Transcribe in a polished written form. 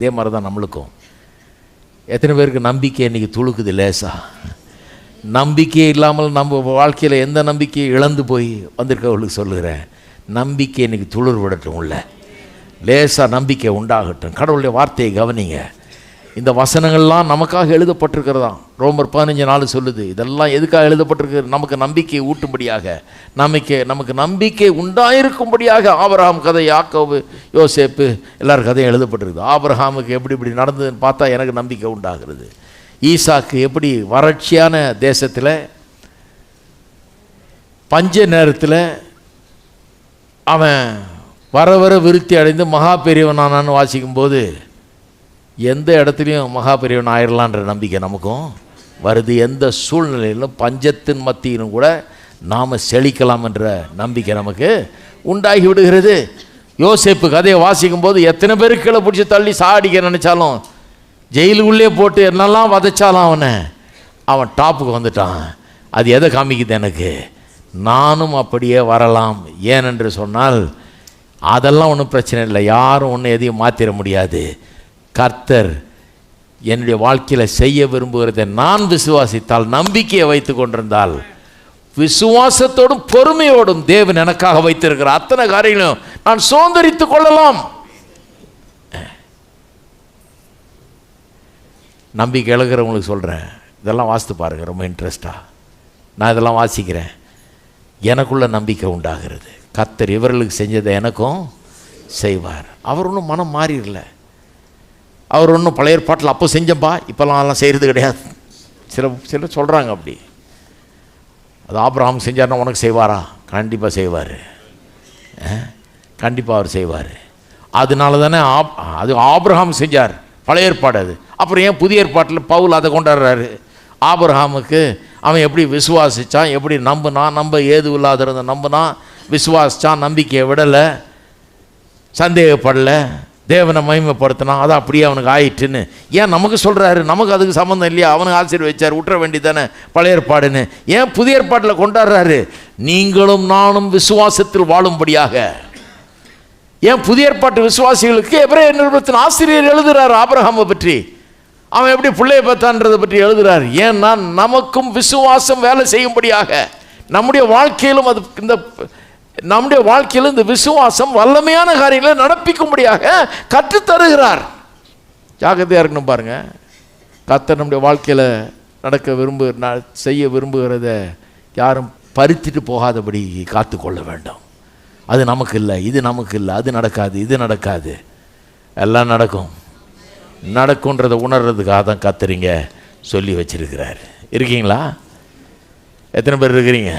இதே மாதிரி தான் நம்மளுக்கும். எத்தனை பேருக்கு நம்பிக்கை இன்றைக்கி துளுக்குது லேசா? நம்பிக்கை இல்லாமல் நம்ம வாழ்க்கையில் எந்த நம்பிக்கையை இழந்து போய் வந்திருக்கவர்களுக்கு சொல்லுகிறேன், நம்பிக்கை இன்றைக்கி துளிர் விடட்டும், உள்ள லேசாக நம்பிக்கை உண்டாகட்டும். கடவுளுடைய வார்த்தையை கவனிங்க. இந்த வசனங்கள்லாம் நமக்காக எழுதப்பட்டிருக்கிறதா. ரோமர் 15:4 சொல்லுது. இதெல்லாம் எதுக்காக எழுதப்பட்டிருக்கு? நமக்கு நம்பிக்கையை ஊட்டும்படியாக, நமக்கு நம்பிக்கை உண்டாயிருக்கும்படியாக. ஆபிரகாம் கதை, யாக்கோபு, யோசேப்பு, எல்லார் கதையும் எழுதப்பட்டிருக்குது. ஆபிரகாமுக்கு எப்படி இப்படி நடந்ததுன்னு பார்த்தா எனக்கு நம்பிக்கை உண்டாகிறது. ஈசாக்கு எப்படி வறட்சியான தேசத்தில் பஞ்ச நேரத்தில் அவன் வர விருத்தி அடைந்து மகா பெரியவனானான்னு வாசிக்கும்போது எந்த இடத்துலையும் மகா பெரியவன் ஆயிடலான்ற நம்பிக்கை நமக்கும் வருது. எந்த சூழ்நிலையிலும் பஞ்சத்தின் மத்தியிலும் கூட நாம் செழிக்கலாம் என்ற நம்பிக்கை நமக்கு உண்டாகி விடுகிறது. யோசேப்பு கதையை வாசிக்கும்போது எத்தனை பேருக்கு கீழே பிடிச்சி தள்ளி சாடிக்க நினச்சாலும், ஜெயிலுக்குள்ளே போட்டு என்னெல்லாம் வதைச்சாலும் அவன் டாப்புக்கு வந்துட்டான். அது எதை காமிக்குது? எனக்கு நானும் அப்படியே வரலாம். ஏனென்று சொன்னால் அதெல்லாம் ஒன்றும் பிரச்சனை இல்லை. யாரும் ஒன்றும் எதையும் மாற்றிட முடியாது. கர்த்தர் என்னுடைய வாழ்க்கையில் செய்ய விரும்புகிறதை நான் விசுவாசித்தால், நம்பிக்கையை வைத்து கொண்டிருந்தால், விசுவாசத்தோடும் பொறுமையோடும் தேவன் எனக்காக வைத்திருக்கிற அத்தனை காரியங்களும் நான் சுதந்திரித்து கொள்ளலாம். நம்பிக்கை இழக்கிறவங்களுக்கு சொல்கிறேன், இதெல்லாம் வாசித்து பாருங்கள், ரொம்ப இன்ட்ரெஸ்டாக. நான் இதெல்லாம் வாசிக்கிறேன், எனக்குள்ள நம்பிக்கை உண்டாகிறது. கர்த்தர் இவர்களுக்கு செஞ்சதை எனக்கும் செய்வார். அவர் ஒன்றும் மனம் மாறிடல. அவர் ஒன்றும் பழைய ஏற்பாட்டில் அப்போ செஞ்சப்பா இப்போலாம் எல்லாம் செய்கிறது கிடையாது. சிலர் சொல்கிறாங்க அப்படி. அது ஆபிரகாம் செஞ்சார்னா உனக்கு செய்வாரா? கண்டிப்பாக செய்வார். கண்டிப்பாக அவர் செய்வார். அதனால தானே அது ஆபிரகாம் செஞ்சார், பழைய ஏற்பாடு. அது அப்புறம் ஏன் புதிய ஏற்பாட்டில் பவுல் அதை கொண்டாடுறாரு? ஆபிரகாமுக்கு அவன் எப்படி விசுவாசித்தான், எப்படி நம்பினான், ஏது இல்லாத இருந்த நம்பினான், விசுவாசித்தான், நம்பிக்கையை விடலை, சந்தேகப்படலை, தேவனை மகிமைப்படுத்தினான், அது அப்படியே அவனுக்கு ஆயிட்டுன்னு ஏன் நமக்கு சொல்கிறாரு? நமக்கு அதுக்கு சம்மந்தம் இல்லையா? அவனுக்கு ஆசீர்வதிச்சார், விட்டுற வேண்டியதானே பழைய ஏற்பாடுன்னு. ஏன் புதிய ஏற்பாட்டில் கொண்டாடுறாரு? நீங்களும் நானும் விசுவாசத்தில் வாழும்படியாக. ஏன் புதிய ஏற்பாட்டு விசுவாசிகளுக்கு எபிரேயர் நிருபத்தின் ஆசிரியர் எழுதுகிறார் ஆபிரகாமை பற்றி, அவன் எப்படி பிள்ளையை பார்த்தான்றதை பற்றி எழுதுகிறார். ஏன்னா நமக்கும் விசுவாசம் வேலை செய்யும்படியாக, நம்முடைய வாழ்க்கையிலும் அது நம்முடைய வாழ்க்கையில் இந்த விசுவாசம் வல்லமையான காரியங்களை நடப்பிக்கும்படியாக கற்றுத்தருகிறார். ஜாக்கிரதையாக இருக்கணும் பாருங்க. கர்த்தர் நம்முடைய வாழ்க்கையில் செய்ய விரும்புகிறத யாரும் பறித்துட்டு போகாதபடி காத்து கொள்ள வேண்டும். அது நமக்கு இல்லை, இது நமக்கு இல்லை, அது நடக்காது, இது நடக்காது, எல்லாம் நடக்கும்ன்றதை உணர்றதுக்காக தான் கர்த்தர் சொல்லி வச்சிருக்கிறார். இருக்கீங்களா? எத்தனை பேர் இருக்கிறீங்க?